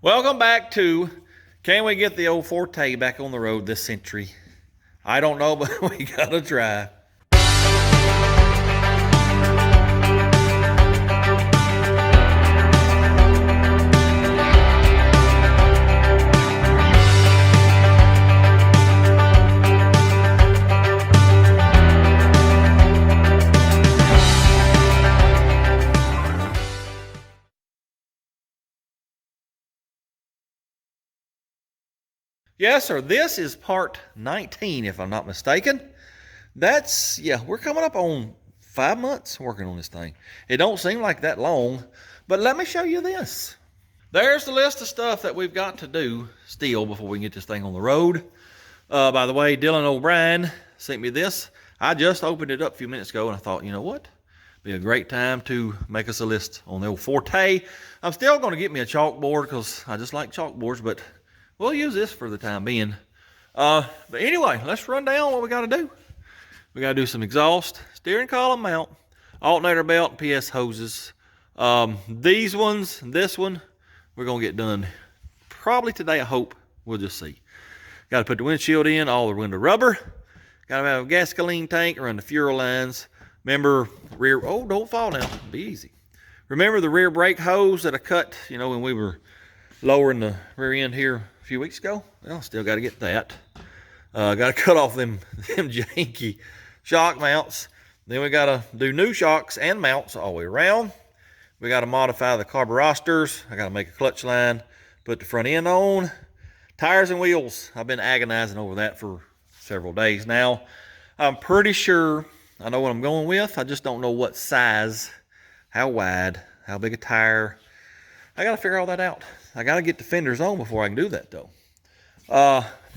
Welcome back to Can We Get the Old Forte Back on the Road this century? I don't know, but we gotta try. Yes, sir. This is part 19, if I'm not mistaken. We're coming up on 5 months working on this thing. It don't seem like that long, but let me show you this. There's the list of stuff that we've got to do still before we can get this thing on the road. By the way, Dylan O'Brien sent me this. I just opened it up a few minutes ago, and I thought, you know what? Be a great time to make us a list on the old Forte. I'm still going to get me a chalkboard because I just like chalkboards, but we'll use this for the time being. But anyway, let's run down what we got to do. We got to do some exhaust, steering column mount, alternator belt, PS hoses. These ones, this one, we're going to get done probably today, I hope. We'll just see. Got to put the windshield in, all the window rubber. Got to have a gasoline tank, run the fuel lines. Remember, don't fall now. Be easy. Remember the rear brake hose that I cut, when we were lowering the rear end here a few weeks ago? Well, still got to get that. Got to cut off them janky shock mounts. Then we got to do new shocks and mounts all the way around. We got to modify the carburetors. I got to make a clutch line, put the front end on. Tires and wheels. I've been agonizing over that for several days now. I'm pretty sure I know what I'm going with. I just don't know what size, how wide, how big a tire. I got to figure all that out. I got to get the fenders on before I can do that, though.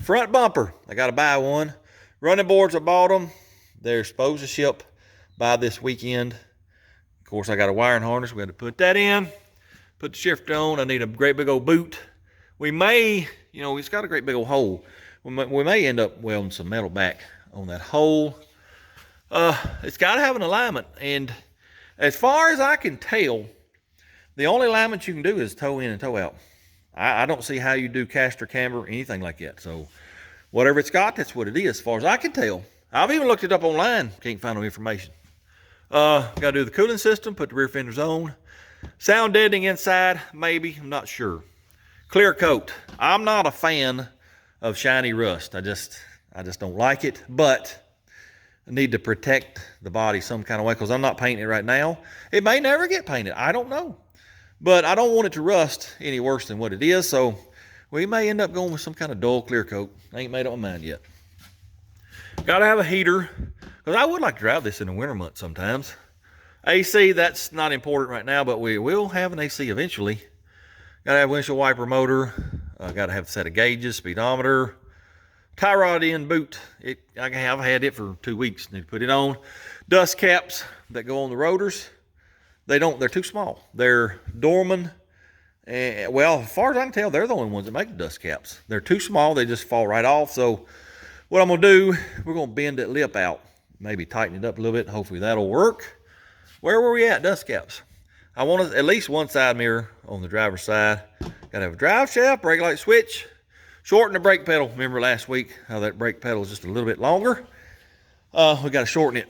Front bumper. I got to buy one. Running boards, I bought them. They're supposed to ship by this weekend. Of course, I got a wiring harness. We got to put that in. Put the shifter on. I need a great big old boot. We may, it's got a great big old hole. We may end up welding some metal back on that hole. It's got to have an alignment. And as far as I can tell, the only alignment you can do is toe in and toe out. I don't see how you do caster, camber, anything like that. So whatever it's got, that's what it is, as far as I can tell. I've even looked it up online. Can't find no information. Got to do the cooling system, put the rear fenders on. Sound deadening inside, maybe. I'm not sure. Clear coat. I'm not a fan of shiny rust. I just don't like it. But I need to protect the body some kind of way because I'm not painting it right now. It may never get painted. I don't know. But I don't want it to rust any worse than what it is, so we may end up going with some kind of dull clear coat. I ain't made up my mind yet. Got to have a heater, because I would like to drive this in the winter months sometimes. AC, that's not important right now, but we will have an AC eventually. Got to have windshield wiper motor. Got to have a set of gauges, speedometer. Tie rod in boot. I've had it for 2 weeks. Need to put it on. Dust caps that go on the rotors. They're too small. They're Dorman. Well, as far as I can tell, they're the only ones that make the dust caps. They're too small. They just fall right off. So what I'm going to do, we're going to bend that lip out. Maybe tighten it up a little bit. Hopefully that'll work. Where were we at? Dust caps. I want at least one side mirror on the driver's side. Got to have a drive shaft, brake light switch. Shorten the brake pedal. Remember last week how that brake pedal is just a little bit longer? We got to shorten it.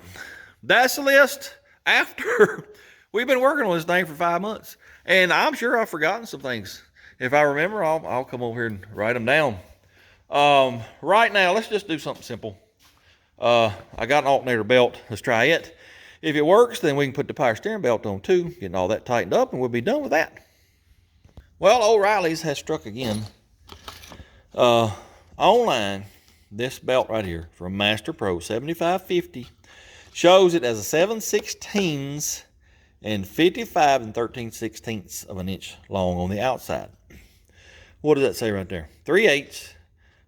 That's the list after... We've been working on this thing for 5 months, and I'm sure I've forgotten some things. If I remember, I'll come over here and write them down. Right now, let's just do something simple. I got an alternator belt. Let's try it. If it works, then we can put the power steering belt on too, getting all that tightened up, and we'll be done with that. Well, O'Reilly's has struck again. Online, this belt right here from Master Pro 7550 shows it as a 7/16 and 55 3/16 of an inch long on the outside. What does that say right there? 3/8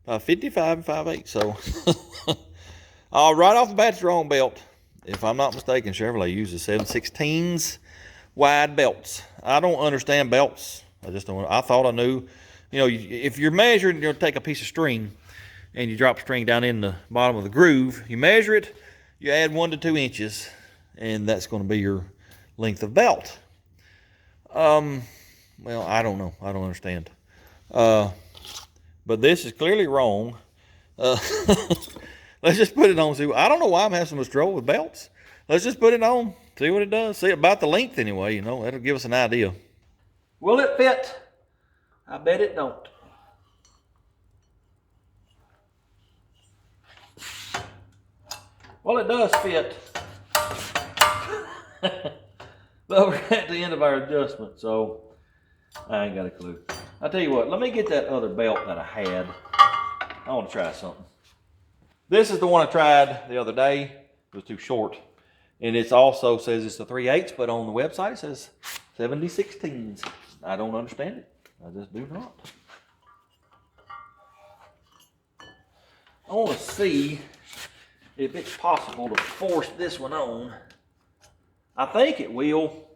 by 55 and 5/8. So right off the bat, it's the wrong belt. If I'm not mistaken, Chevrolet uses 7/16 wide belts. I don't understand belts. I just don't. I thought I knew. If you're measuring, take a piece of string and you drop the string down in the bottom of the groove. You measure it. You add 1 to 2 inches, and that's going to be your length of belt. Well, I don't know. I don't understand. But this is clearly wrong. Let's just put it on. See, I don't know why I'm having so much trouble with belts. Let's just put it on, see what it does. See about the length anyway, you know, that'll give us an idea. Will it fit? I bet it don't. Well, it does fit. But we're at the end of our adjustment, so I ain't got a clue. I'll tell you what, let me get that other belt that I had. I want to try something. This is the one I tried the other day. It was too short. And it also says it's a 3/8, but on the website it says 70/16. I don't understand it. I just do not. I want to see if it's possible to force this one on. I think it will.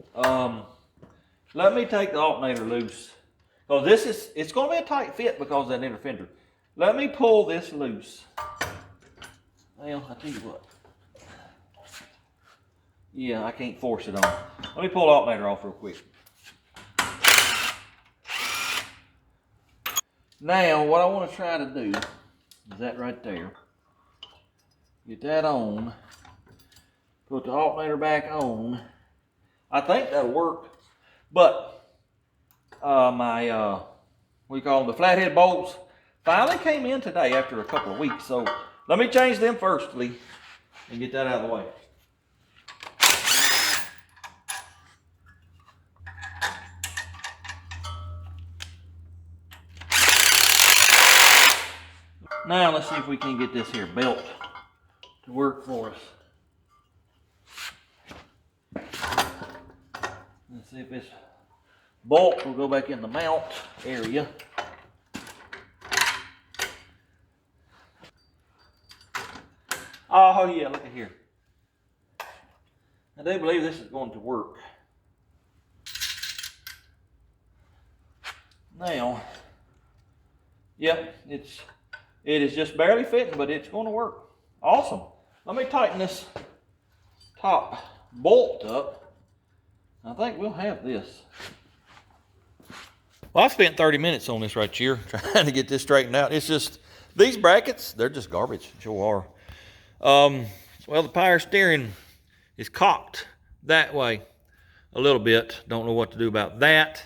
Let me take the alternator loose. Because it's going to be a tight fit because of that inner fender. Let me pull this loose. Well, I tell you what. Yeah, I can't force it on. Let me pull the alternator off real quick. Now, what I want to try to do is that right there. Get that on. Put the alternator back on. I think that'll work. But my, what do you call them, the flathead bolts finally came in today after a couple of weeks. So let me change them firstly and get that out of the way. Now let's see if we can get this here belt to work for us. Let's see if this bolt will go back in the mount area. Oh yeah, look at here. I do believe this is going to work. Now, yep, it is just barely fitting, but it's going to work. Awesome. Let me tighten this top bolt up. I think we'll have this. Well, I've spent 30 minutes on this right here trying to get this straightened out. It's just, these brackets, they're just garbage. Sure are. Well, the power steering is cocked that way a little bit. Don't know what to do about that.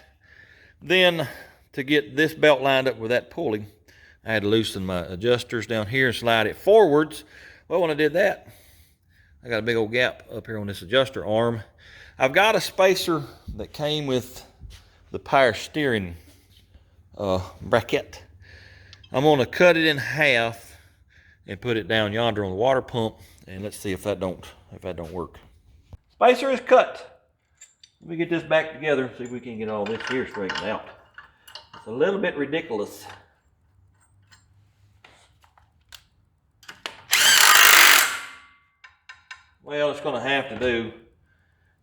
Then to get this belt lined up with that pulley, I had to loosen my adjusters down here and slide it forwards. Well, when I did that, I got a big old gap up here on this adjuster arm. I've got a spacer that came with the power steering bracket. I'm going to cut it in half and put it down yonder on the water pump, and let's see if that don't work. Spacer is cut. Let me get this back together, see if we can get all this here straightened out. It's a little bit ridiculous. Well, it's going to have to do.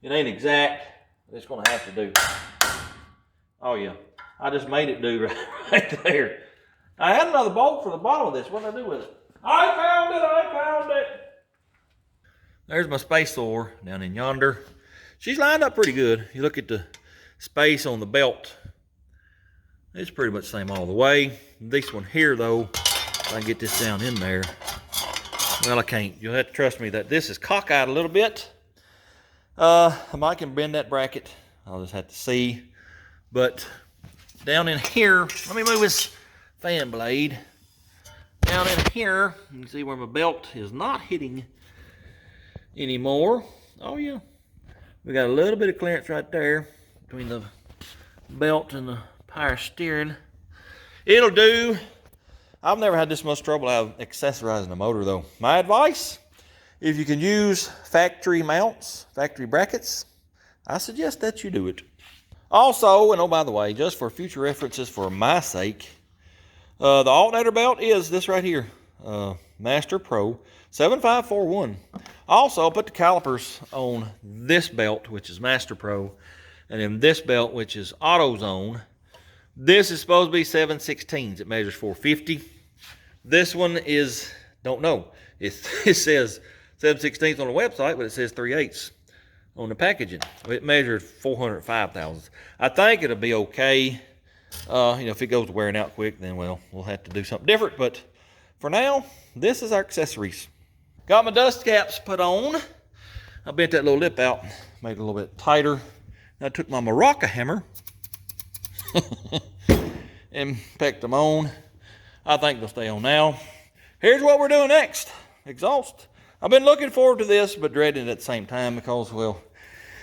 It ain't exact, but it's going to have to do. Oh yeah, I just made it do right there. I had another bolt for the bottom of this. What did I do with it? I found it. There's my space oar down in yonder. She's lined up pretty good. You look at the space on the belt. It's pretty much the same all the way. This one here though, if I can get this down in there. Well, I can't. You'll have to trust me that this is cockeyed a little bit. I might can bend that bracket. I'll just have to see. But down in here, let me move this fan blade. Down in here, you can see where my belt is not hitting anymore. Oh yeah. We got a little bit of clearance right there between the belt and the power steering. It'll do. I've never had this much trouble out accessorizing a motor though. My advice, if you can use factory mounts, factory brackets, I suggest that you do it. Also, and oh by the way, just for future references for my sake, the alternator belt is this right here, Master Pro 7541. Also, I'll put the calipers on this belt, which is Master Pro, and then this belt, which is AutoZone. This is supposed to be 7/16. It measures 450. This one is, don't know. It says 7/16 on the website, but it says 3/8 on the packaging. It measured 405 thousandths. I think it'll be okay. If it goes wearing out quick, then, well, we'll have to do something different. But for now, this is our accessories. Got my dust caps put on. I bent that little lip out, made it a little bit tighter. I took my Maraca hammer and pecked them on. I think they'll stay on now. Here's what we're doing next. Exhaust. I've been looking forward to this, but dreading it at the same time because, well,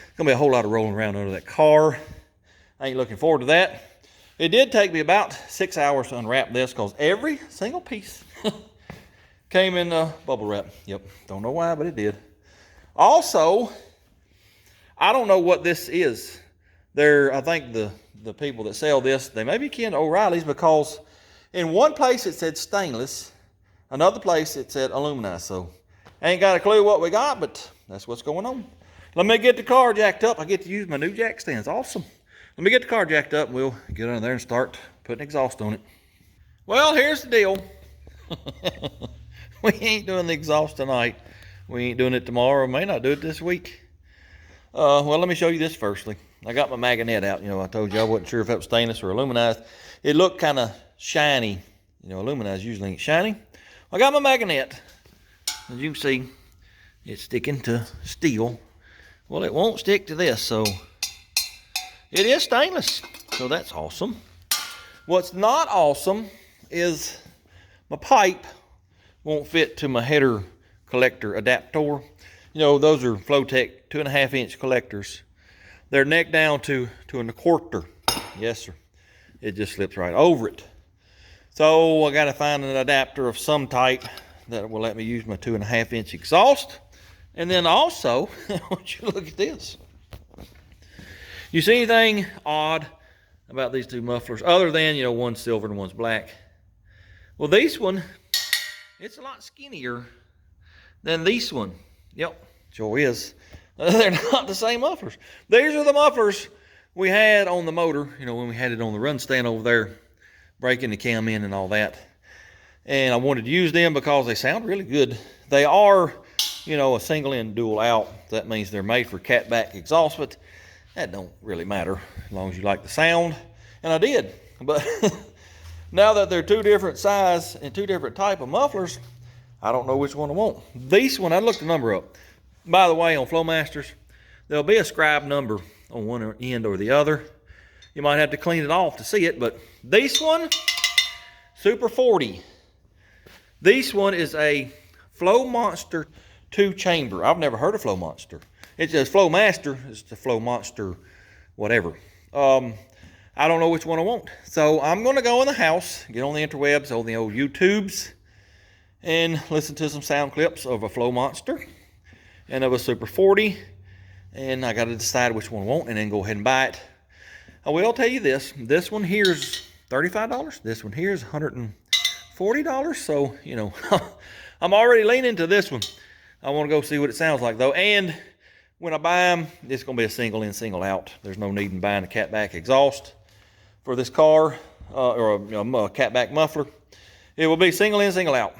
it's going to be a whole lot of rolling around under that car. I ain't looking forward to that. It did take me about 6 hours to unwrap this because every single piece came in bubble wrap. Yep, don't know why, but it did. Also, I don't know what this is. I think the people that sell this, they may be kin to O'Reilly's because in one place it said stainless, another place it said aluminized. So I ain't got a clue what we got, but that's what's going on. Let me get the car jacked up. I get to use my new jack stands. Awesome. Let me get the car jacked up and we'll get under there and start putting exhaust on it. Well, here's the deal. We ain't doing the exhaust tonight. We ain't doing it tomorrow. May not do it this week. Well, let me show you this firstly. I got my magnet out. I told you I wasn't sure if it was stainless or aluminized. It looked kind of shiny. Aluminized usually ain't shiny. I got my magnet. As you can see, it's sticking to steel. Well, it won't stick to this, so it is stainless. So that's awesome. What's not awesome is my pipe won't fit to my header collector adapter. Those are Flowtech 2.5-inch collectors. They're neck down to a 1/4. Yes, sir. It just slips right over it. So I got to find an adapter of some type that will let me use my 2.5-inch exhaust. And then also, I want you to look at this. You see anything odd about these two mufflers other than, one's silver and one's black? Well, this one, it's a lot skinnier than this one. Yep, sure is. They're not the same mufflers. These are the mufflers we had on the motor, when we had it on the run stand over there, breaking the cam in and all that. And I wanted to use them because they sound really good. They are, a single in dual out. That means they're made for catback exhaust, but that don't really matter as long as you like the sound. And I did, but now that they're two different size and two different type of mufflers, I don't know which one I want. This one, I looked the number up. By the way, on Flowmasters, there'll be a scribe number on one end or the other. You might have to clean it off to see it, but this one, Super 40. This one is a Flow Monster 2-chamber. I've never heard of Flow Monster. It says Flowmaster. It's the Flow Monster whatever. I don't know which one I want. So I'm going to go in the house, get on the interwebs, on the old YouTubes, and listen to some sound clips of a Flow Monster and of a Super 40. And I got to decide which one I want and then go ahead and buy it. I will tell you this. This one here is $35. This one here is $140. So, I'm already leaning to this one. I want to go see what it sounds like, though. And when I buy them, it's going to be a single in, single out. There's no need in buying a catback exhaust for this car or a catback muffler. It will be single in, single out.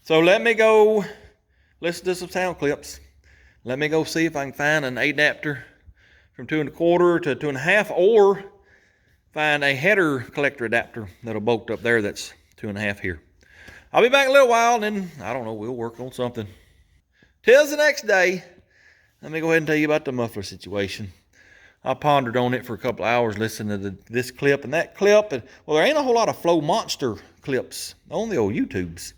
So let me go listen to some sound clips. Let me go see if I can find an adapter from 2.25 to 2.5, or find a header collector adapter that'll bolt up there that's 2.5 here. I'll be back in a little while, and then, I don't know, we'll work on something. Tis the next day. Let me go ahead and tell you about the muffler situation. I pondered on it for a couple of hours, listening to this clip and that clip. And, well, there ain't a whole lot of Flow Monster clips on the old YouTubes.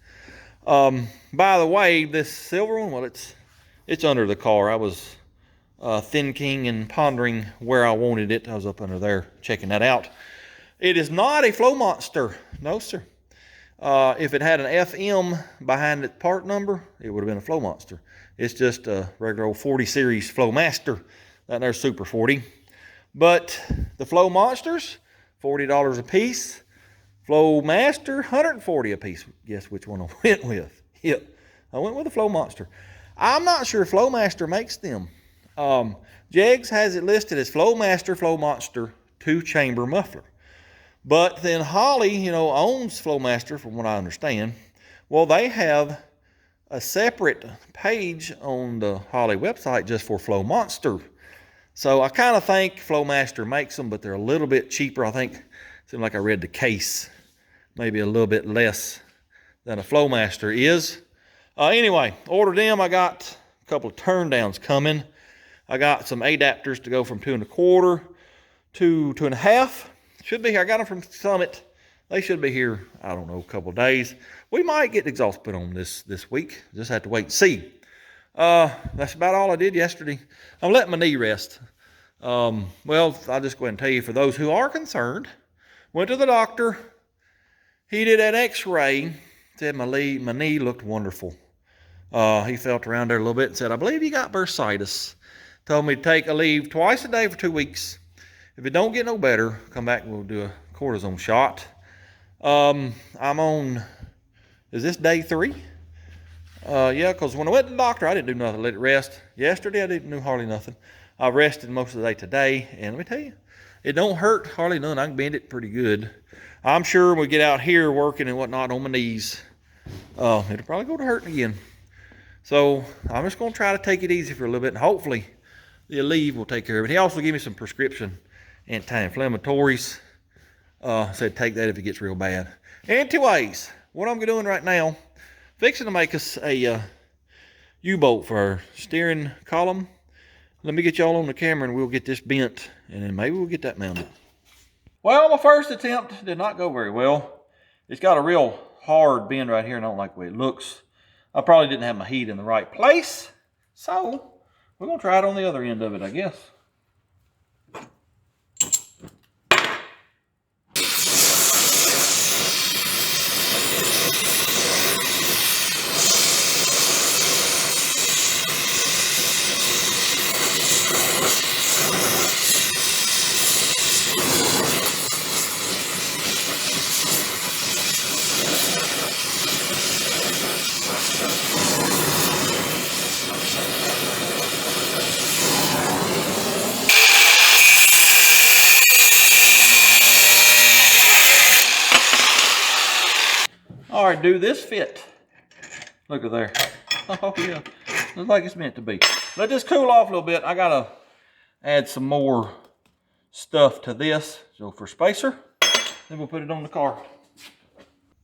By the way, this silver one, well, it's under the car. I was thinking and pondering where I wanted it. I was up under there checking that out. It is not a Flow Monster. No, sir. If it had an FM behind its part number, it would have been a Flow Monster. It's just a regular old 40 series Flowmaster. That there's Super 40. But the Flow Monsters, $40 a piece. Flowmaster, $140 a piece. Guess which one I went with? Yep, I went with the Flow Monster. I'm not sure Flowmaster makes them. Jegs has it listed as Flowmaster, Flow Monster 2-chamber muffler. But then Holley, owns Flowmaster, from what I understand. Well, they have a separate page on the Holley website just for Flow Monster. So I kind of think Flowmaster makes them, but they're a little bit cheaper. I think Seemed like I read the case maybe a little bit less than a Flowmaster is. Anyway, ordered them. I got a couple of turn downs coming. I got some adapters to go from 2 1/4 to 2 1/2. Should be here. I got them from Summit. They should be here, I don't know, a couple of days. We might get the exhaust put on this week. Just have to wait and see. That's about all I did yesterday. I'm letting my knee rest. Well, I'll just go ahead and tell you, for those who are concerned, went to the doctor. He did an x-ray, said my knee looked wonderful. He felt around there a little bit and said, I believe you got bursitis. Told me to take a leave twice a day for 2 weeks. If it don't get no better, come back and we'll do a cortisone shot. I'm on, is this day 3? Yeah, because when I went to the doctor, I didn't do nothing, let it rest. Yesterday, I didn't do hardly nothing. I rested most of the day today, and let me tell you, it don't hurt hardly none. I can bend it pretty good. I'm sure when we get out here working and whatnot on my knees, it'll probably go to hurting again. So I'm just going to try to take it easy for a little bit, and hopefully the Aleve will take care of it. He also gave me some prescription anti-inflammatories. Said take that if it gets real bad. Anyways, what I'm doing right now, fixing to make us a U-bolt for our steering column. Let me get y'all on the camera and we'll get this bent, and then maybe we'll get that mounted. Well, my first attempt did not go very well. It's got a real hard bend right here, and I don't like the way it looks. I probably didn't have my heat in the right place, so we're going to try it on the other end of it, I guess. All right, do this fit? Look at there. Oh yeah, looks like it's meant to be. Let this cool off a little bit. I gotta add some more stuff to this. So for spacer, then we'll put it on the car.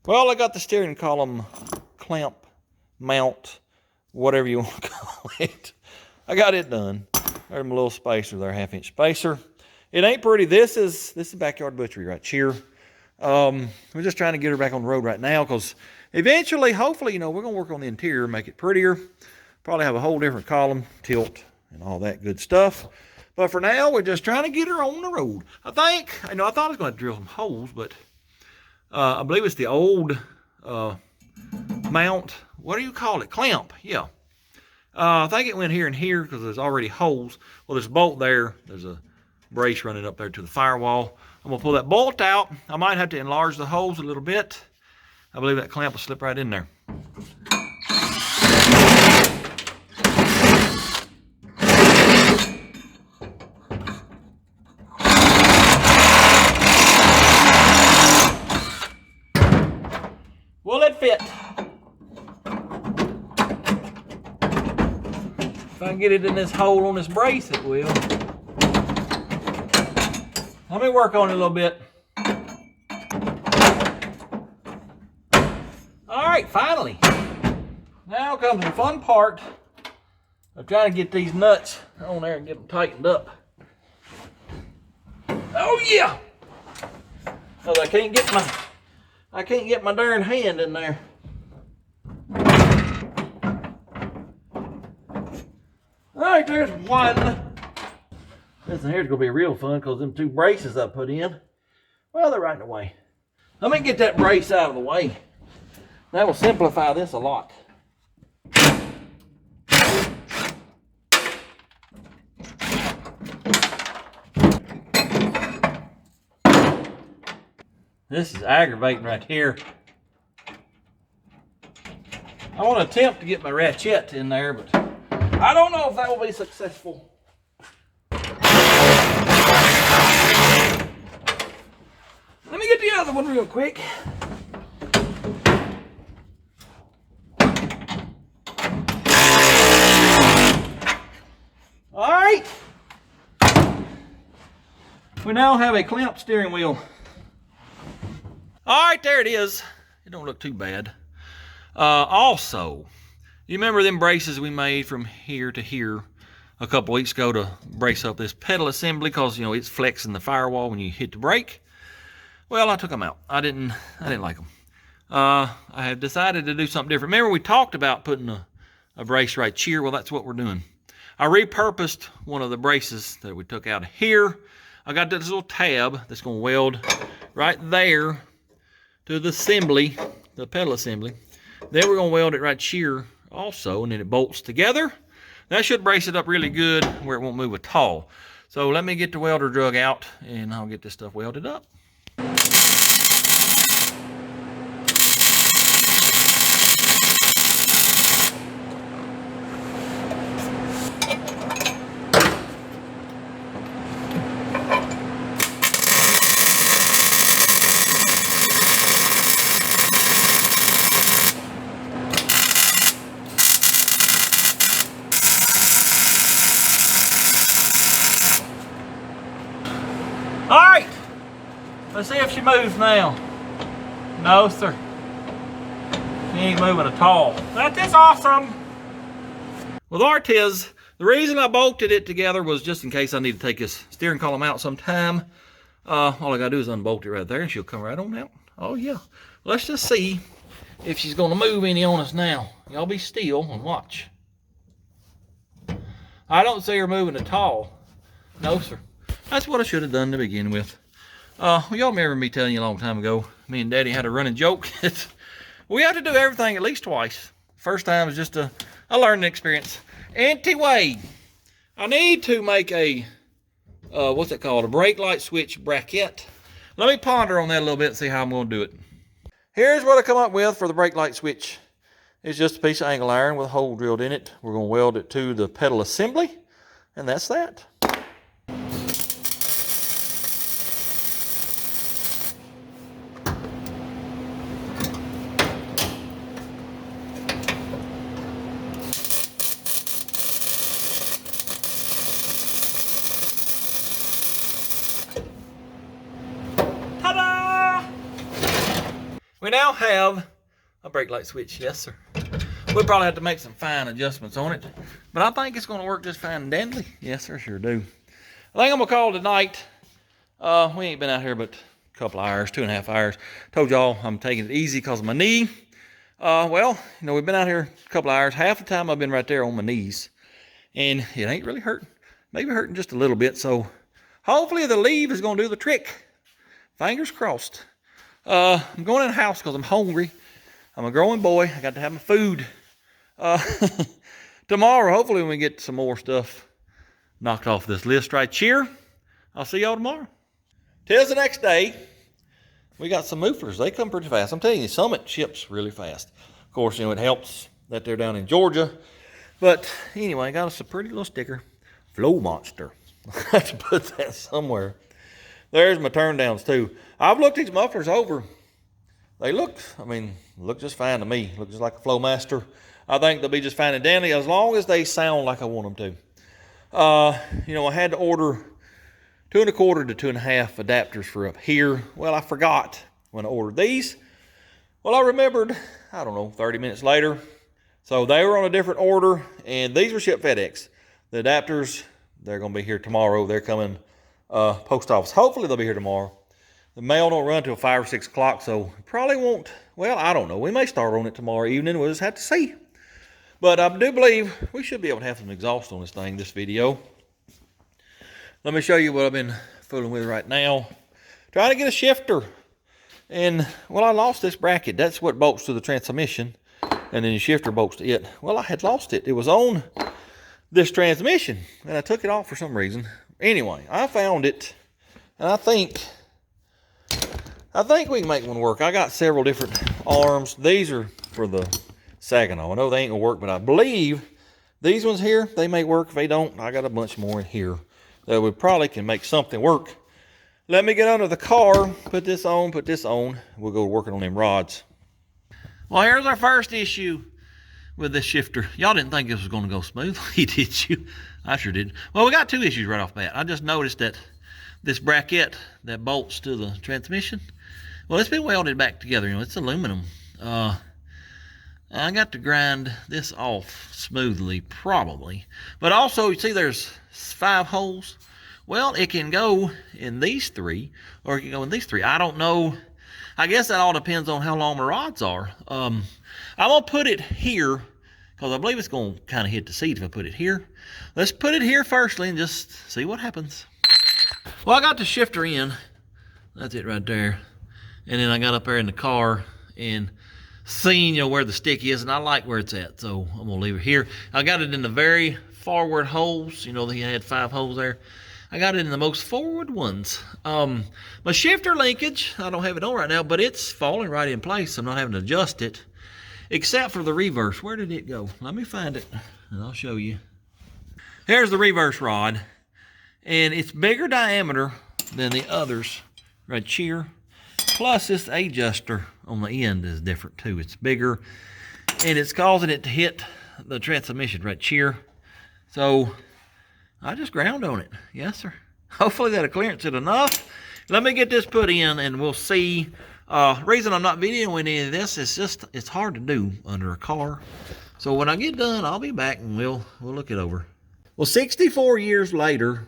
Well, I got the steering column clamp, mount, whatever you want to call it. I got it done. There's my little spacer there, 1/2-inch spacer. It ain't pretty. This is Backyard Butchery right here. We're just trying to get her back on the road right now, because eventually, hopefully, you know, we're going to work on the interior, make it prettier. Probably have a whole different column, tilt, and all that good stuff. But for now, we're just trying to get her on the road. I think, I thought I was going to drill some holes, but I believe it's the old mount. What do you call it? Clamp, yeah. I think it went here and here because there's already holes. Well, there's a bolt there. There's a brace running up there to the firewall. I'm going to pull that bolt out. I might have to enlarge the holes a little bit. I believe that clamp will slip right in there. Will it fit? If I can get it in this hole on this brace, it will. Let me work on it a little bit. All right, finally. Now comes the fun part of trying to get these nuts on there and get them tightened up. Oh yeah! Because I can't get my darn hand in there. All right, there's one. This one here's gonna be real fun because them 2 braces I put in, well, they're right in the way. Let me get that brace out of the way. That will simplify this a lot. This is aggravating right here. I want to attempt to get my ratchet in there, but I don't know if that will be successful. Let me get the other one real quick. All right. We now have a clamped steering wheel. All right, there it is. It don't look too bad. Also, you remember them braces we made from here to here a couple weeks ago to brace up this pedal assembly because, you know, it's flexing the firewall when you hit the brake? Well, I took them out. I didn't like them. I have decided to do something different. Remember we talked about putting a brace right here? Well, that's what we're doing. I repurposed one of the braces that we took out of here. I got this little tab that's going to weld right there to the assembly, the pedal assembly. Then we're going to weld it right here also, and then it bolts together. That should brace it up really good where it won't move at all. So let me get the welder drug out and I'll get this stuff welded up. All right, let's see if she moves now. No, sir. She ain't moving at all. That is awesome. Well, there it is. The reason I bolted it together was just in case I need to take this steering column out sometime. All I gotta do is unbolt it right there and she'll come right on out. Oh yeah. Let's just see if she's gonna move any on us now. Y'all be still and watch. I don't see her moving at all. No, sir. That's what I should have done to begin with. Well, y'all remember me telling you a long time ago, me and Daddy had a running joke. We have to do everything at least twice. First time is just a learning experience. Anyway, I need to make a, what's it called? A brake light switch bracket. Let me ponder on that a little bit and see how I'm going to do it. Here's what I come up with for the brake light switch. It's just a piece of angle iron with a hole drilled in it. We're going to weld it to the pedal assembly, and that's that. We now have a brake light switch, yes sir. We'll probably have to make some fine adjustments on it, but I think it's going to work just fine and dandy. Yes sir, sure do. I think I'm going to call it a night. We ain't been out here but a couple hours, 2.5 hours. Told y'all I'm taking it easy because of my knee. Well, you know, we've been out here a couple hours. Half the time I've been right there on my knees, and it ain't really hurting. Maybe hurting just a little bit, so hopefully the leave is going to do the trick. Fingers crossed. I'm going in the house because I'm hungry. I'm a growing boy. I got to have my food. Tomorrow, hopefully, when we get some more stuff knocked off this list right here, I'll see y'all tomorrow. Tis the next day. We got some movers. They come pretty fast. I'm telling you, Summit ships really fast. Of course, you know, it helps that they're down in Georgia. But anyway, I got us a pretty little sticker. Flow Monster. I have to put that somewhere. There's my turn downs too. I've looked these mufflers over. They look just fine to me. Look just like a Flowmaster. I think they'll be just fine and dandy as long as they sound like I want them to. You know, I had to order 2 1/4 to 2.5 adapters for up here. Well, I forgot when I ordered these. Well, I remembered, I don't know, 30 minutes later. So they were on a different order, and these were shipped FedEx. The adapters, they're going to be here tomorrow. They're coming post office. Hopefully they'll be here tomorrow. The mail don't run till 5 or 6 o'clock, so probably won't. Well, I don't know. We may start on it tomorrow evening. We'll just have to see. But I do believe we should be able to have some exhaust on this thing, this video. Let me show you what I've been fooling with right now. Trying to get a shifter. And, well, I lost this bracket. That's what bolts to the transmission. And then the shifter bolts to it. Well, I had lost it. It was on this transmission. And I took it off for some reason. Anyway, I found it. And I think we can make one work. I got several different arms. These are for the Saginaw. I know they ain't gonna work, but I believe these ones here, they may work. If they don't, I got a bunch more in here that we probably can make something work. Let me get under the car, put this on. We'll go working on them rods. Well, here's our first issue with this shifter. Y'all didn't think this was gonna go smoothly, did you? I sure did. Well, we got 2 issues right off the bat. I just noticed that this bracket that bolts to the transmission, Well, it's been welded back together. You know, it's aluminum. I got to grind this off smoothly, probably. But also, you see there's 5 holes. Well, it can go in these 3, or it can go in these 3. I don't know. I guess that all depends on how long my rods are. I'm going to put it here, because I believe it's going to kind of hit the seat if I put it here. Let's put it here firstly and just see what happens. Well, I got the shifter in. That's it right there. And then I got up there in the car and seen, you know, where the stick is, and I like where it's at, so I'm gonna leave it here. I got it in the very forward holes. You know, he had 5 holes there. I got it in the most forward ones. My shifter linkage, I don't have it on right now, but it's falling right in place. I'm not having to adjust it, except for the reverse. Where did it go? Let me find it, and I'll show you. Here's the reverse rod, and it's bigger diameter than the others right here. Plus, this adjuster on the end is different too. It's bigger, and it's causing it to hit the transmission right here. So I just ground on it. Yes, sir. Hopefully that'll clearance it enough. Let me get this put in, and we'll see. Reason I'm not videoing any of this is just it's hard to do under a car. So when I get done, I'll be back and we'll look it over. Well, 64 years later,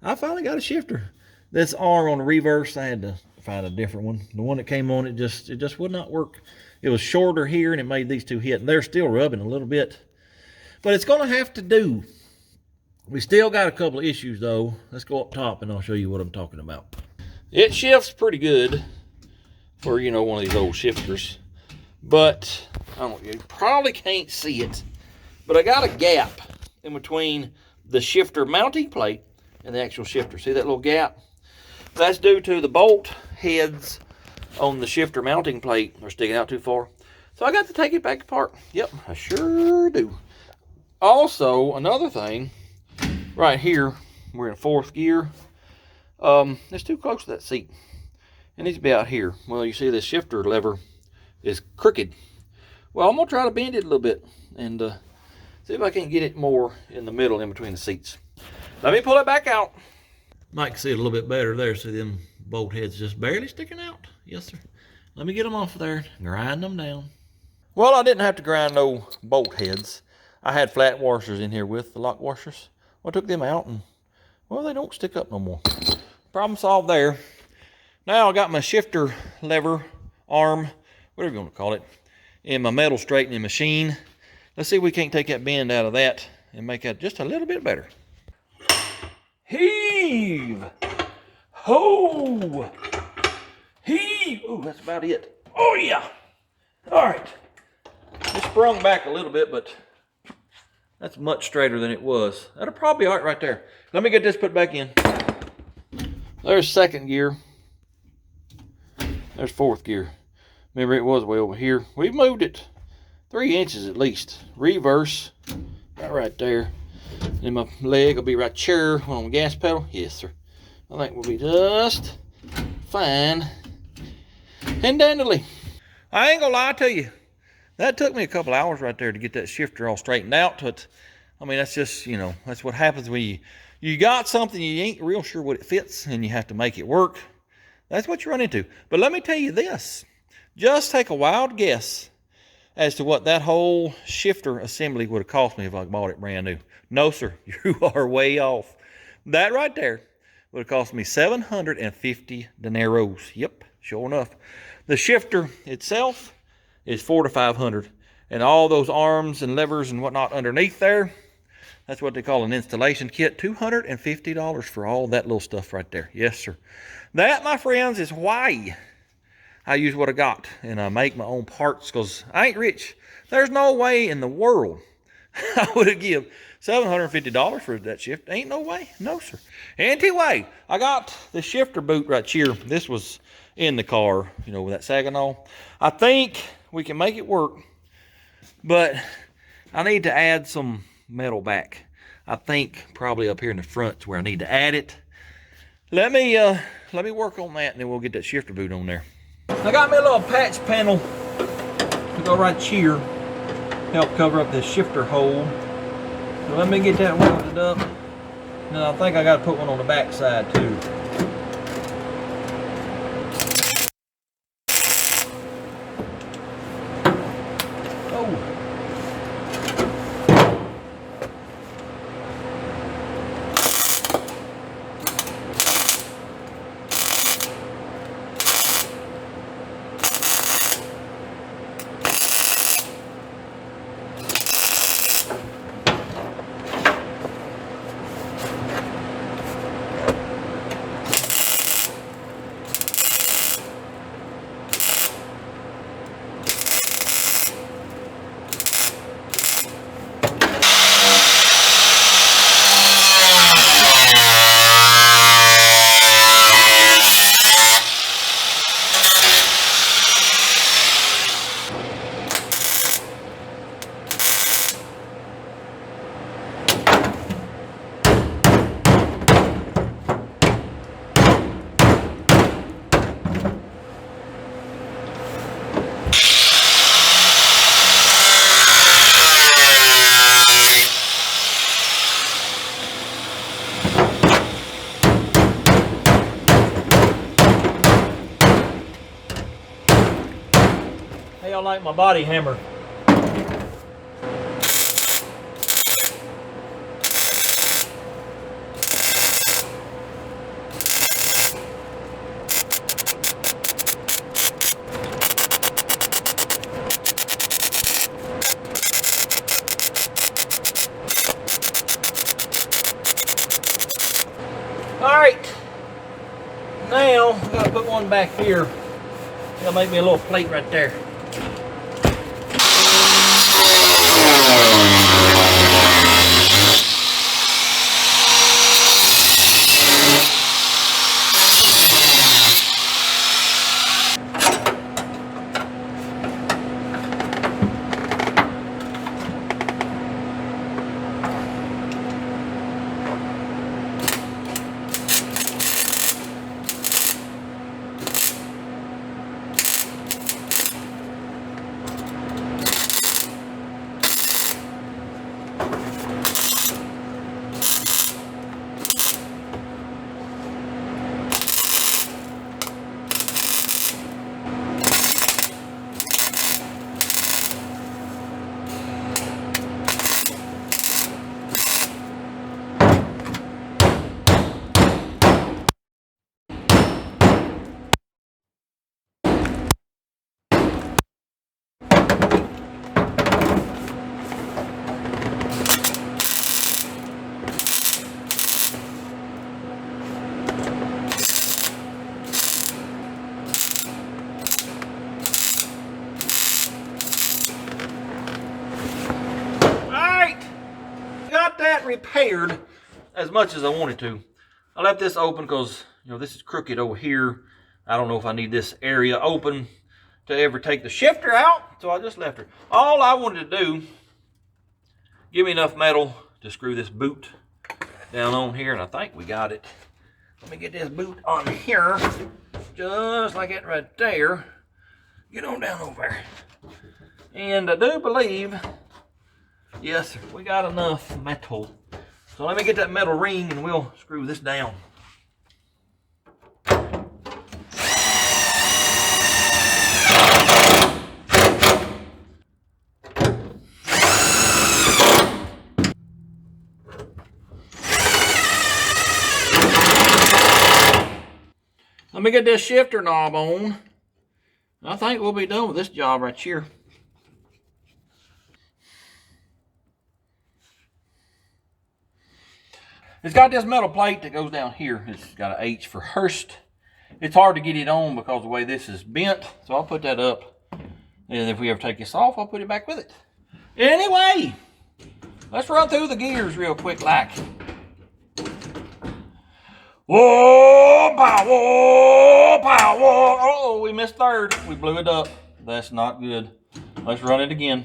I finally got a shifter. This arm on the reverse, I had to find a different one. The one that came on, it just would not work. It was shorter here, and it made these 2 hit, and they're still rubbing a little bit, but it's gonna have to do. We still got a couple of issues though. Let's go up top and I'll show you what I'm talking about. It shifts pretty good for, you know, one of these old shifters, but you probably can't see it, but I got a gap in between the shifter mounting plate and the actual shifter. See that little gap? That's due to the bolt heads on the shifter mounting plate are sticking out too far. So I got to take it back apart. Yep, I sure do. Also, another thing, right here, we're in 4th gear. It's too close to that seat. It needs to be out here. Well, you see this shifter lever is crooked. Well, I'm gonna try to bend it a little bit and see if I can get it more in the middle in between the seats. Let me pull it back out. Might see it a little bit better there. See them bolt heads just barely sticking out. Yes, sir. Let me get them off of there, grind them down. Well, I didn't have to grind no bolt heads. I had flat washers in here with the lock washers. Well, I took them out and, well, they don't stick up no more. Problem solved there. Now I got my shifter lever, arm, whatever you want to call it, in my metal straightening machine. Let's see if we can't take that bend out of that and make that just a little bit better. Heave! Ho! Heave! Ooh, that's about it. Oh, yeah! All right. It sprung back a little bit, but that's much straighter than it was. That'll probably be all right there. Let me get this put back in. There's 2nd gear. There's 4th gear. Remember, it was way over here. We've moved it 3 inches at least. Reverse, right there. And my leg will be right here on the gas pedal. Yes, sir. I think we'll be just fine and dandly. I ain't gonna lie to you. That took me a couple hours right there to get that shifter all straightened out. But I mean, that's just, you know, that's what happens when you got something you ain't real sure what it fits and you have to make it work. That's what you run into. But let me tell you this. Just take a wild guess as to what that whole shifter assembly would have cost me if I bought it brand new. No, sir, you are way off. That right there would have cost me 750 dineros. Yep, sure enough. The shifter itself is 400 to 500, and all those arms and levers and whatnot underneath there, that's what they call an installation kit. $250 for all that little stuff right there. Yes, sir. That, my friends, is why I use what I got, and I make my own parts, because I ain't rich. There's no way in the world I would have give $750 for that shift. Ain't no way. No, sir. Anyway, I got the shifter boot right here. This was in the car, you know, with that Saginaw. I think we can make it work, but I need to add some metal back. I think probably up here in the front is where I need to add it. Let me work on that, and then we'll get that shifter boot on there. I got me a little patch panel to go right here, help cover up this shifter hole. So let me get that welded up. And I think I got to put one on the back side too. How y'all like my body hammer? Alright, now I gotta put one back here. That'll make me a little plate right there. That repaired as much as I wanted to. I left this open because, you know, this is crooked over here. I don't know if I need this area open to ever take the shifter out, so I just left her. All I wanted to do, give me enough metal to screw this boot down on here, and I think we got it. Let me get this boot on here, just like that right there. Get on down over there. And I do believe, yes, we got enough metal. So let me get that metal ring and we'll screw this down. Let me get this shifter knob on. I think we'll be done with this job right here. It's got this metal plate that goes down here. It's got an H for Hurst. It's hard to get it on because of the way this is bent. So I'll put that up. And if we ever take this off, I'll put it back with it. Anyway, let's run through the gears real quick like. Whoa, pow, whoa, pow, whoa. Oh, we missed third. We blew it up. That's not good. Let's run it again.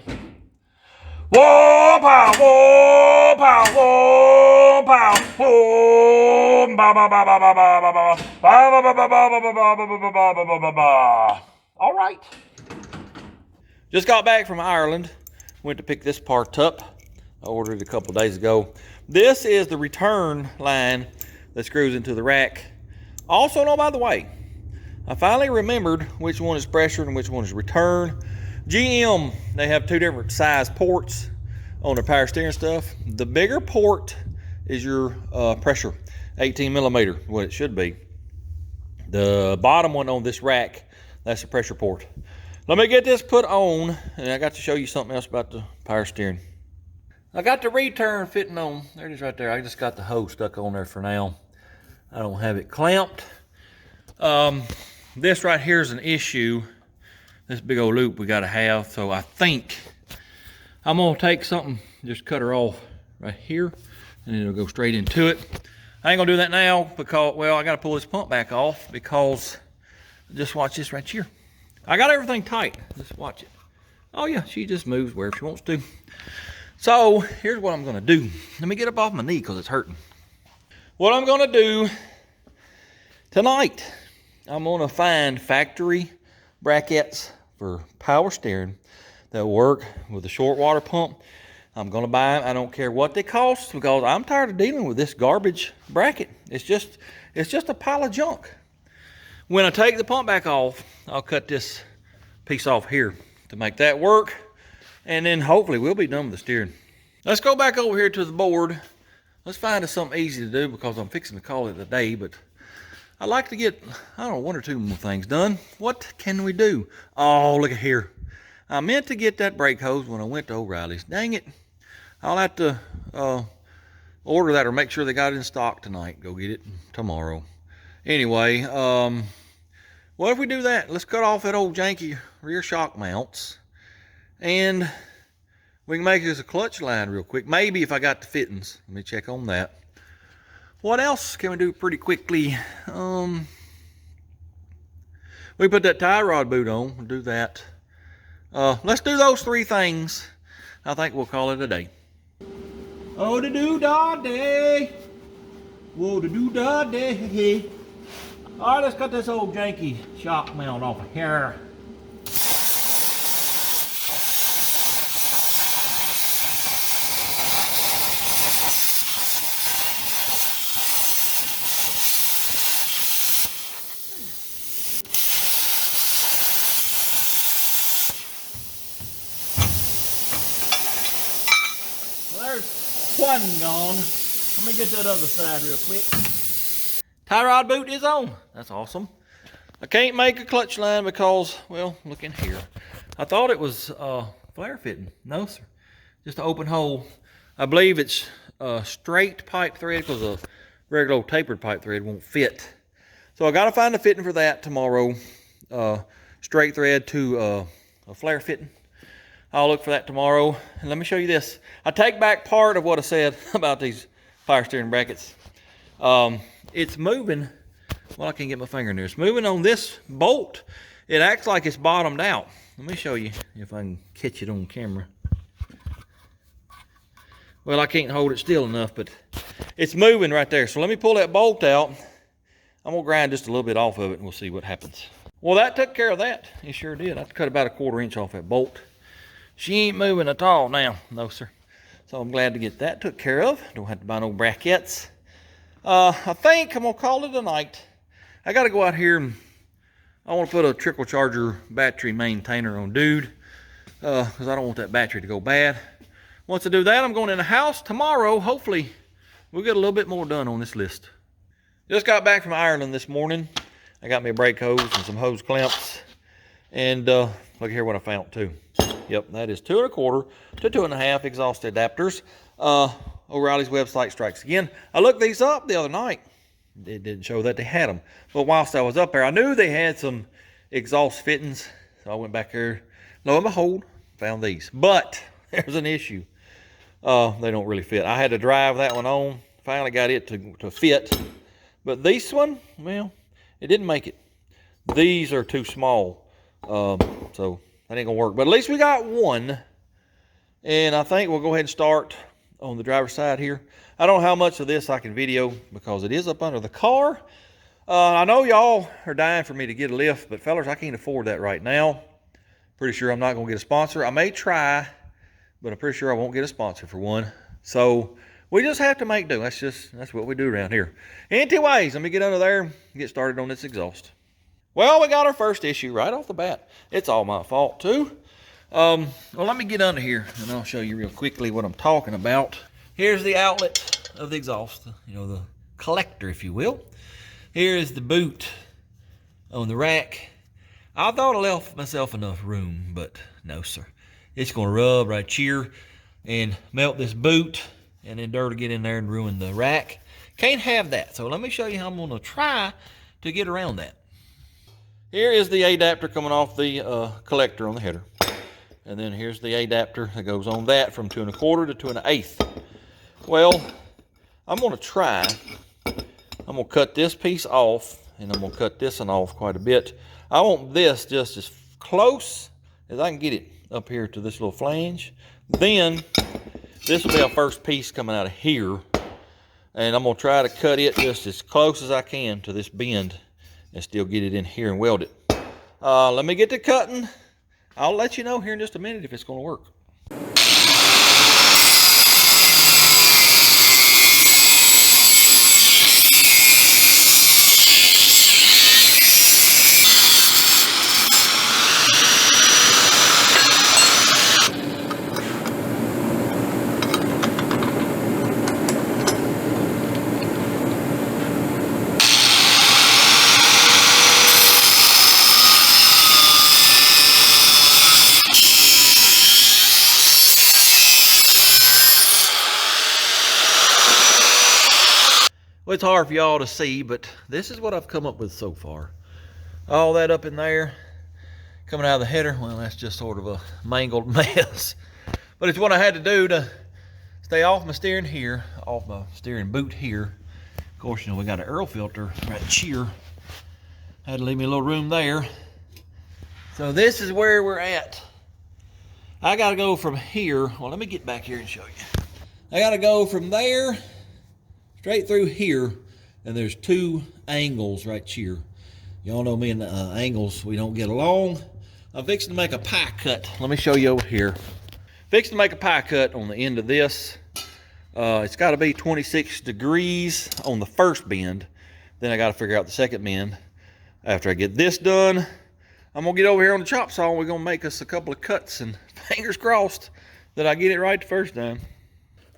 Whoa, pow, whoa, pow, whoa, pow, whoa, ba ba ba ba ba ba ba ba ba ba ba ba ba ba ba ba ba ba. All right. Just got back from Ireland. Went to pick this part up. I ordered it a couple days ago. This is the return line that screws into the rack. Also, no, by the way, I finally remembered which one is pressure and which one is return. GM, they have two different size ports on their power steering stuff. The bigger port is your pressure, 18 millimeter, what it should be. The bottom one on this rack, that's the pressure port. Let me get this put on, and I got to show you something else about the power steering. I got the return fitting on. There it is right there. I just got the hose stuck on there for now. I don't have it clamped. This right here is an issue. This big old loop we gotta have. So I think I'm gonna take something, just cut her off right here, and it'll go straight into it. I ain't gonna do that now because, well, I gotta pull this pump back off because, just watch this right here. I got everything tight, just watch it. Oh yeah, she just moves wherever she wants to. So here's what I'm gonna do. Let me get up off my knee because it's hurting. What I'm gonna do tonight, I'm gonna find factory brackets for power steering that work with a short water pump. I'm gonna buy them. I don't care what they cost because I'm tired of dealing with this garbage bracket. It's just a pile of junk. When I take the pump back off, I'll cut this piece off here to make that work. And then hopefully we'll be done with the steering. Let's go back over here to the board. Let's find us something easy to do because I'm fixing to call it a day, but I'd like to get, I don't know, 1 or 2 more things done. What can we do? Oh, look at here. I meant to get that brake hose when I went to O'Reilly's. Dang it. I'll have to order that or make sure they got it in stock tonight. Go get it tomorrow. Anyway, what if we do that? Let's cut off that old janky rear shock mounts. And we can make this a clutch line real quick. Maybe if I got the fittings. Let me check on that. What else can we do pretty quickly? We put that tie rod boot on. We'll do that. Let's do those 3 things. I think we'll call it a day. Oh, the doo-dah day. Whoa, the doo-dah day. All right, let's cut this old janky shock mount off of here. There's one gone. Let me get that other side real quick. Tie rod boot is on. That's awesome. I can't make a clutch line because, well, look in here. I thought it was flare fitting. No, sir. Just an open hole. I believe it's straight pipe thread because a regular old tapered pipe thread won't fit. So I got to find a fitting for that tomorrow. Straight thread to a flare fitting. I'll look for that tomorrow. And let me show you this. I take back part of what I said about these power steering brackets. It's moving. Well, I can't get my finger in there. It's moving on this bolt. It acts like it's bottomed out. Let me show you if I can catch it on camera. Well, I can't hold it still enough, but it's moving right there. So let me pull that bolt out. I'm gonna grind just a little bit off of it and we'll see what happens. Well, that took care of that. It sure did. I cut about 1/4 inch off that bolt. She ain't moving at all now. No, sir. So I'm glad to get that took care of. Don't have to buy no brackets. I think I'm gonna call it a night. I gotta go out here and I want to put a trickle charger battery maintainer on dude because I don't want that battery to go bad. Once I do that, I'm going in the house tomorrow. Hopefully we'll get a little bit more done on this list. Just got back from Ireland this morning. I got me a brake hose and some hose clamps. And look here what I found too. Yep, that is 2 1/4 to 2 1/2 exhaust adapters. O'Reilly's website strikes again. I looked these up the other night. It didn't show that they had them. But whilst I was up there, I knew they had some exhaust fittings. So I went back there. Lo and behold, found these. But there's an issue. They don't really fit. I had to drive that one on. Finally got it to fit. But this one, well, it didn't make it. These are too small. So that ain't gonna work. But at least we got one. And I think we'll go ahead and start on the driver's side here. I don't know how much of this I can video because it is up under the car. I know y'all are dying for me to get a lift, but fellas, I can't afford that right now. Pretty sure I'm not gonna get a sponsor. I may try, but I'm pretty sure I won't get a sponsor for one. So we just have to make do. That's what we do around here. Anyways, let me get under there and get started on this exhaust. Well, we got our first issue right off the bat. It's all my fault too. Well, let me get under here and I'll show you real quickly what I'm talking about. Here's the outlet of the exhaust, you know, the collector, if you will. Here is the boot on the rack. I thought I left myself enough room, but no, sir. It's gonna rub right here and melt this boot, and then dirt will get in there and ruin the rack. Can't have that. So let me show you how I'm gonna try to get around that. Here is the adapter coming off the collector on the header. And then here's the adapter that goes on that from 2 1/4 to 2 1/8. Well, I'm gonna try. I'm gonna cut this piece off, and I'm gonna cut this one off quite a bit. I want this just as close as I can get it up here to this little flange. Then this will be our first piece coming out of here. And I'm gonna try to cut it just as close as I can to this bend and still get it in here and weld it. Let me get to cutting. I'll let you know here in just a minute if it's gonna work. it's hard for y'all to see, but this is what I've come up with so far. All that up in there, coming out of the header, well, that's just sort of a mangled mess. But it's what I had to do to stay off my steering here, off my steering boot here. Of course, you know, we got an air filter right here. Had to leave me a little room there. So this is where we're at. I gotta go from here. Well, let me get back here and show you. I gotta go from there straight through here, and there's two angles right here. Y'all know me and angles, we don't get along. I'm fixing to make a pie cut. Let me show you over here. Fixing to make a pie cut on the end of this. It's gotta be 26 degrees on the first bend. Then I gotta figure out the second bend. After I get this done, I'm gonna get over here on the chop saw and we're gonna make us a couple of cuts, and fingers crossed that I get it right the first time.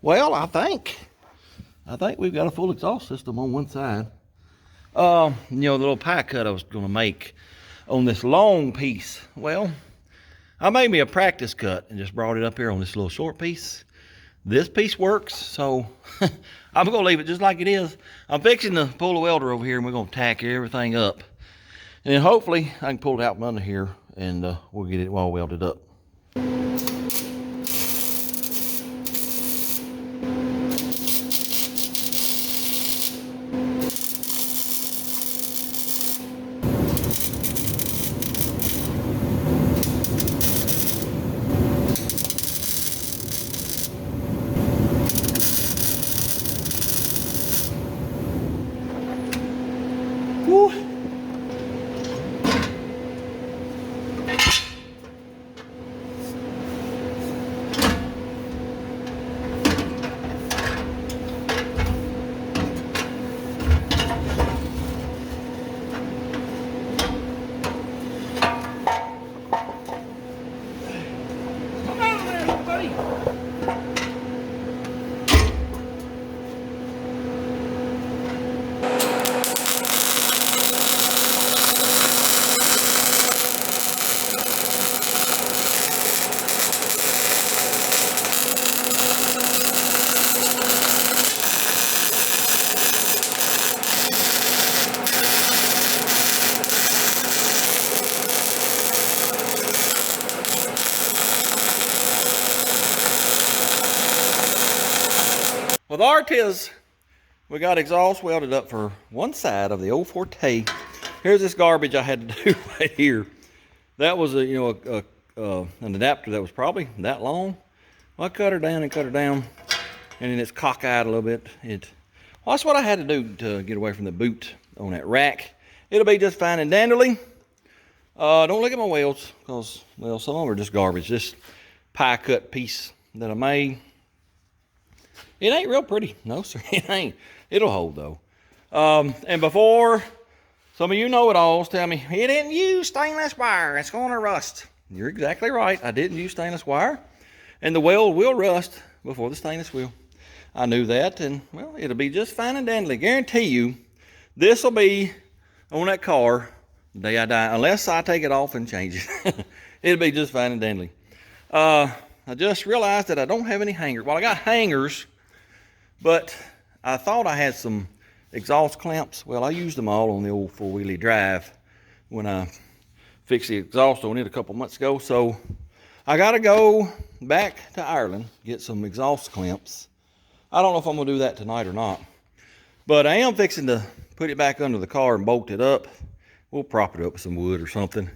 Well, I think we've got a full exhaust system on one side. You know, the little pie cut I was gonna make on this long piece. Well, I made me a practice cut and just brought it up here on this little short piece. This piece works, so I'm gonna leave it just like it is. I'm fixing to pull a welder over here and we're gonna tack everything up. And then hopefully I can pull it out from under here and we'll get it all welded up. Woo. With Artiz, we got exhaust welded up for one side of the old Forte. Here's this garbage I had to do right here. That was an adapter that was probably that long. Well, I cut her down and cut her down, and then it's cockeyed a little bit. Well, that's what I had to do to get away from the boot on that rack. It'll be just fine and dandly. Don't look at my welds, because, well, some of them are just garbage. This pie cut piece that I made, it ain't real pretty. No, sir, it ain't. It'll hold, though. And before some of you know-it-alls tell me, you didn't use stainless wire, it's going to rust. You're exactly right. I didn't use stainless wire. And the weld will rust before the stainless will. I knew that, and, well, it'll be just fine and dandy. Guarantee you, this will be on that car the day I die, unless I take it off and change it. It'll be just fine and dandy. I just realized that I don't have any hangers. Well, I got hangers, but I thought I had some exhaust clamps. Well, I used them all on the old four-wheelie drive when I fixed the exhaust on it a couple months ago. So I got to go back to Ireland, get some exhaust clamps. I don't know if I'm going to do that tonight or not, but I am fixing to put it back under the car and bolt it up. We'll prop it up with some wood or something.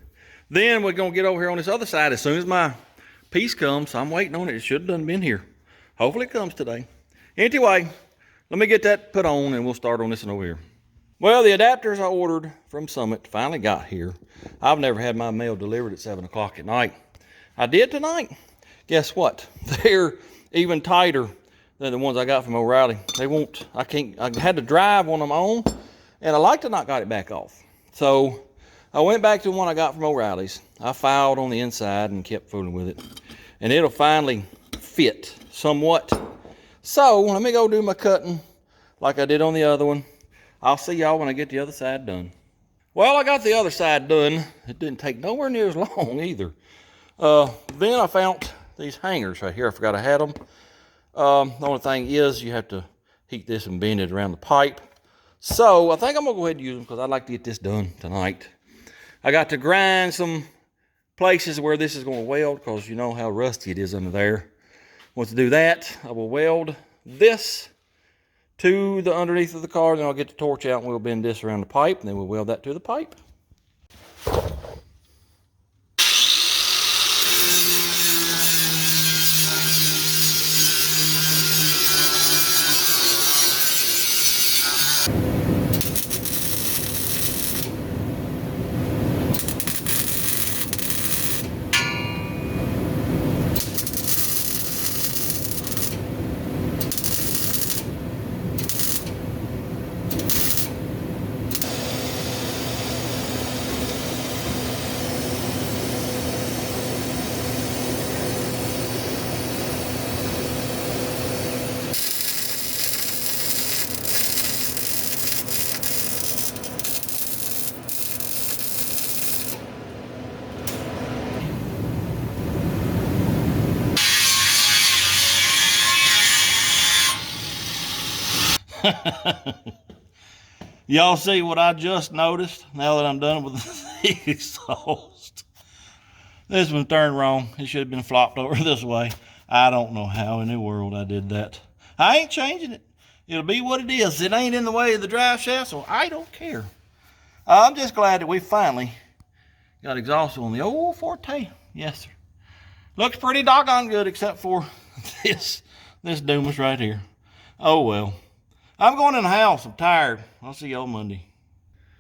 Then we're going to get over here on this other side as soon as my piece comes. I'm waiting on it. It should have done been here. Hopefully it comes today. Anyway, let me get that put on and we'll start on this one over here. Well, the adapters I ordered from Summit finally got here. I've never had my mail delivered at 7 o'clock at night. I did tonight. Guess what? They're even tighter than the ones I got from O'Reilly. They won't, I had to drive one of them on, and I like to not got it back off. So I went back to the one I got from O'Reilly's. I filed on the inside and kept fooling with it. And it'll finally fit somewhat. So let me go do my cutting like I did on the other one. I'll see y'all when I get the other side done. Well, I got the other side done. It didn't take nowhere near as long either. Then I found these hangers right here. I forgot I had them. The only thing is you have to heat this and bend it around the pipe. So I think I'm gonna go ahead and use them because I'd like to get this done tonight. I got to grind some places where this is gonna weld because you know how rusty it is under there. Once I do that, I will weld this to the underneath of the car, then I'll get the torch out and we'll bend this around the pipe, and then we'll weld that to the pipe. Y'all see what I just noticed now that I'm done with the exhaust? This one turned wrong. It should have been flopped over this way. I don't know how in the world I did that. I ain't changing it. It'll be what it is. It ain't in the way of the drive shaft, so I don't care. I'm just glad that we finally got exhaust on the old Forte. Yes, sir. Looks pretty doggone good except for this doomus right here. Oh well. I'm going in the house. I'm tired. I'll see y'all Monday.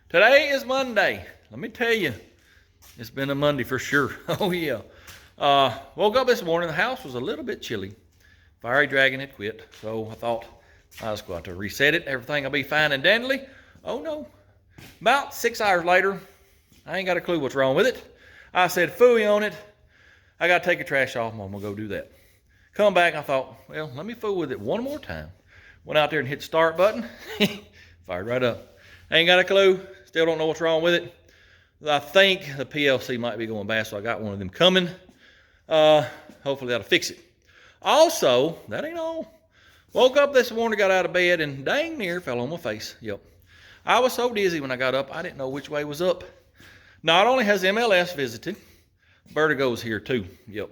Today is Monday. Let me tell you, it's been a Monday for sure. Oh yeah. Woke up this morning. The house was a little bit chilly. Fiery Dragon had quit, so I thought I was going to reset it. Everything will be fine and dandy. Oh no. About 6 hours later, I ain't got a clue what's wrong with it. I said phooey on it. I got to take the trash off. I'm going to go do that. Come back, I thought, well, let me fool with it one more time. Went out there and hit the start button. Fired right up. Ain't got a clue. Still don't know what's wrong with it. I think the PLC might be going bad, so I got one of them coming. Hopefully that'll fix it. Also, that ain't all. Woke up this morning, got out of bed, and dang near fell on my face. Yep. I was so dizzy when I got up, I didn't know which way was up. Not only has MLS visited, Vertigo's here too. Yep.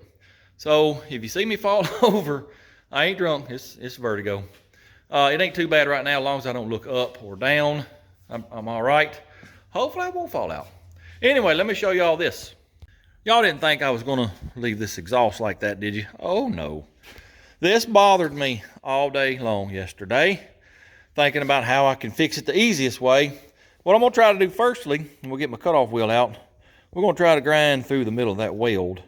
So if you see me fall over, I ain't drunk. It's Vertigo. It ain't too bad right now as long as I don't look up or down. I'm all right. Hopefully I won't fall out. Anyway, let me show y'all this. Y'all didn't think I was going to leave this exhaust like that, did you? Oh, no. This bothered me all day long yesterday, thinking about how I can fix it the easiest way. What I'm going to try to do firstly, and we'll get my cutoff wheel out, we're going to try to grind through the middle of that weld.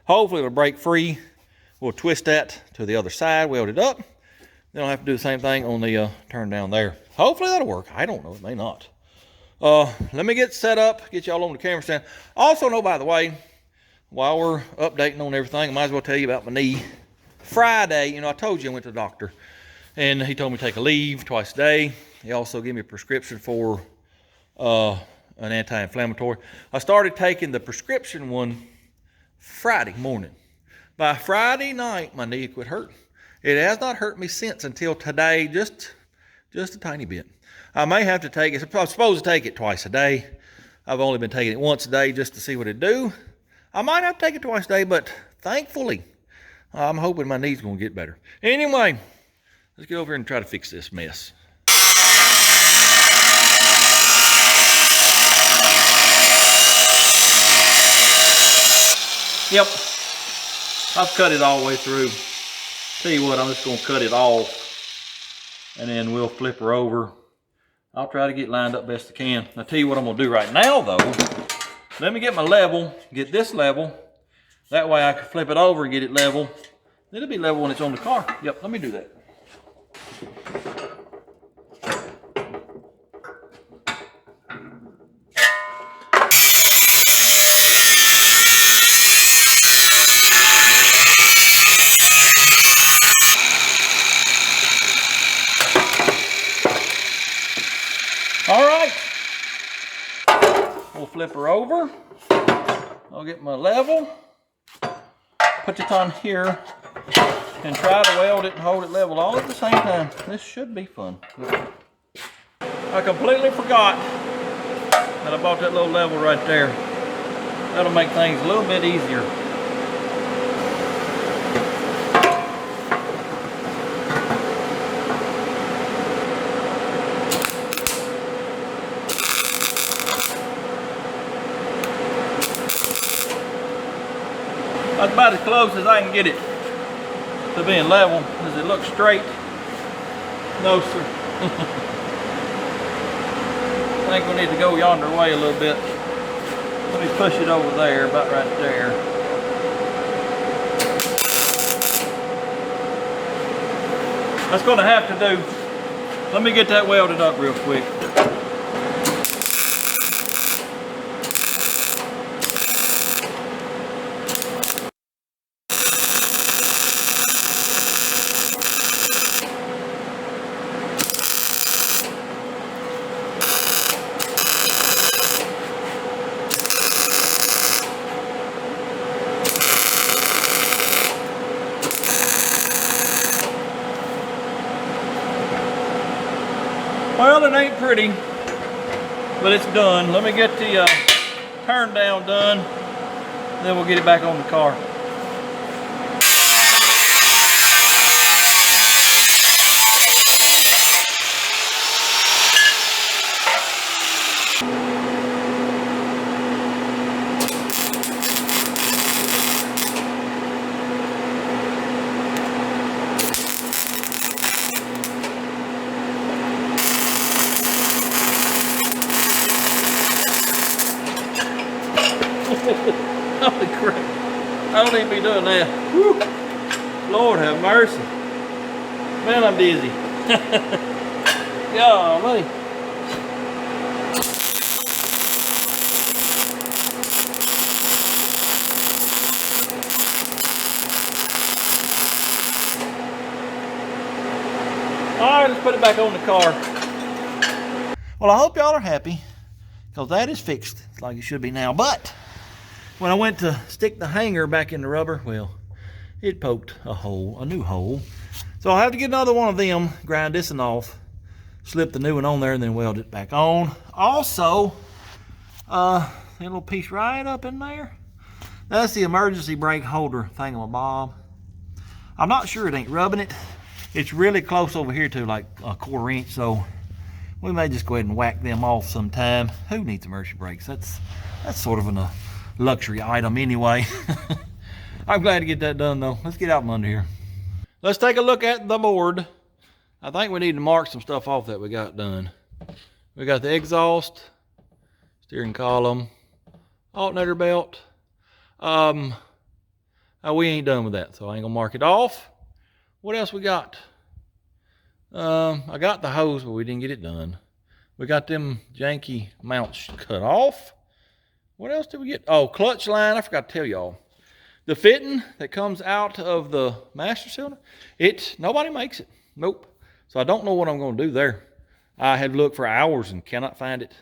Hopefully it'll break free. We'll twist that to the other side, weld it up. Then I'll have to do the same thing on the turn down there. Hopefully that'll work. I don't know. It may not. Let me get set up, get y'all on the camera stand. Also know, by the way, while we're updating on everything, I might as well tell you about my knee. Friday, I told you I went to the doctor, and he told me to take a leave twice a day. He also gave me a prescription for an anti-inflammatory. I started taking the prescription one Friday morning. By Friday night, my knee quit hurting. It has not hurt me since until today, just a tiny bit. I may have to take it. I'm supposed to take it twice a day. I've only been taking it once a day just to see what it do. I might have to take it twice a day, but thankfully, I'm hoping my knee's going to get better. Anyway, let's get over here and try to fix this mess. Yep, I've cut it all the way through. Tell you what, I'm just going to cut it off, and then we'll flip her over. I'll try to get lined up best I can. I'll tell you what I'm going to do right now, though. Let me get my level, get this level. That way I can flip it over and get it level. It'll be level when it's on the car. Yep, let me do that. All right, we'll flip her over. I'll get my level, put it on here, and try to weld it and hold it level all at the same time. This should be fun. I completely forgot that I bought that little level right there. That'll make things a little bit easier. That's about as close as I can get it to being level. Does it look straight? No, sir. I think we need to go yonder way a little bit. Let me push it over there, about right there. That's going to have to do. Let me get that welded up real quick. Well, it ain't pretty, but it's done. Let me get the turn down done, then we'll get it back on the car. Holy crap. I don't even be doing that. Whew. Lord have mercy. Man, I'm dizzy. Golly. Alright, let's put it back on the car. Well, I hope y'all are happy, because that is fixed like it should be now. But when I went to stick the hanger back in the rubber, well, it poked a hole, a new hole. So I'll have to get another one of them, grind this one off, slip the new one on there, and then weld it back on. Also, a little piece right up in there, that's the emergency brake holder thingamabob. I'm not sure it ain't rubbing it. It's really close over here to like a 1/4 inch, so we may just go ahead and whack them off sometime. Who needs emergency brakes? That's sort of a luxury item anyway. I'm glad to get that done though. Let's get out from under here. Let's take a look at the board. I think we need to mark some stuff off that we got done. We got the exhaust, steering column, alternator belt. We ain't done with that, so I ain't gonna mark it off. What else we got? I got the hose, but we didn't get it done. We got them janky mounts cut off. What else did we get? Oh, clutch line. I forgot to tell y'all. The fitting that comes out of the master cylinder, nobody makes it. Nope. So I don't know what I'm going to do there. I had looked for hours and cannot find it.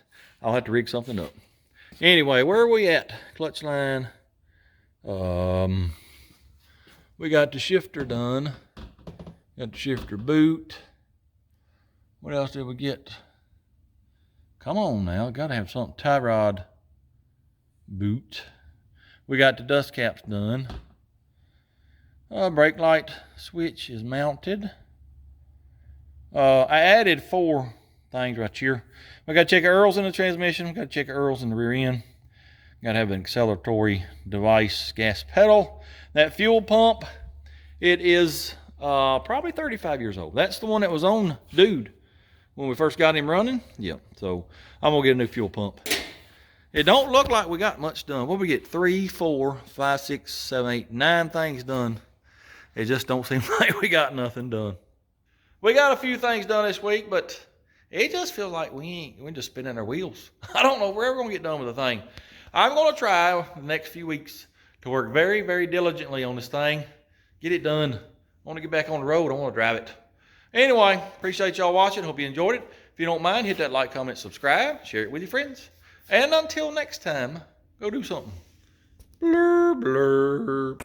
I'll have to rig something up. Anyway, where are we at? Clutch line. We got the shifter done. Got the shifter boot. What else did we get? Come on now. Got to have something. Tie rod boot. We got the dust caps done. Brake light switch is mounted. I added 4 things right here. We got to check Earls in the transmission. We got to check Earls in the rear end. Got to have an acceleratory device, gas pedal. That fuel pump, it is probably 35 years old. That's the one that was on Dude when we first got him running. Yeah, so I'm gonna get a new fuel pump. It don't look like we got much done. What we get? 3, 4, 5, 6, 7, 8, 9 things done. It just don't seem like we got nothing done. We got a few things done this week, but it just feels like we're just spinning our wheels. I don't know if we're ever gonna get done with the thing. I'm gonna try the next few weeks to work very, very diligently on this thing. Get it done. I want to get back on the road. I want to drive it. Anyway, appreciate y'all watching. Hope you enjoyed it. If you don't mind, hit that like, comment, subscribe. Share it with your friends. And until next time, go do something. Blur, blur.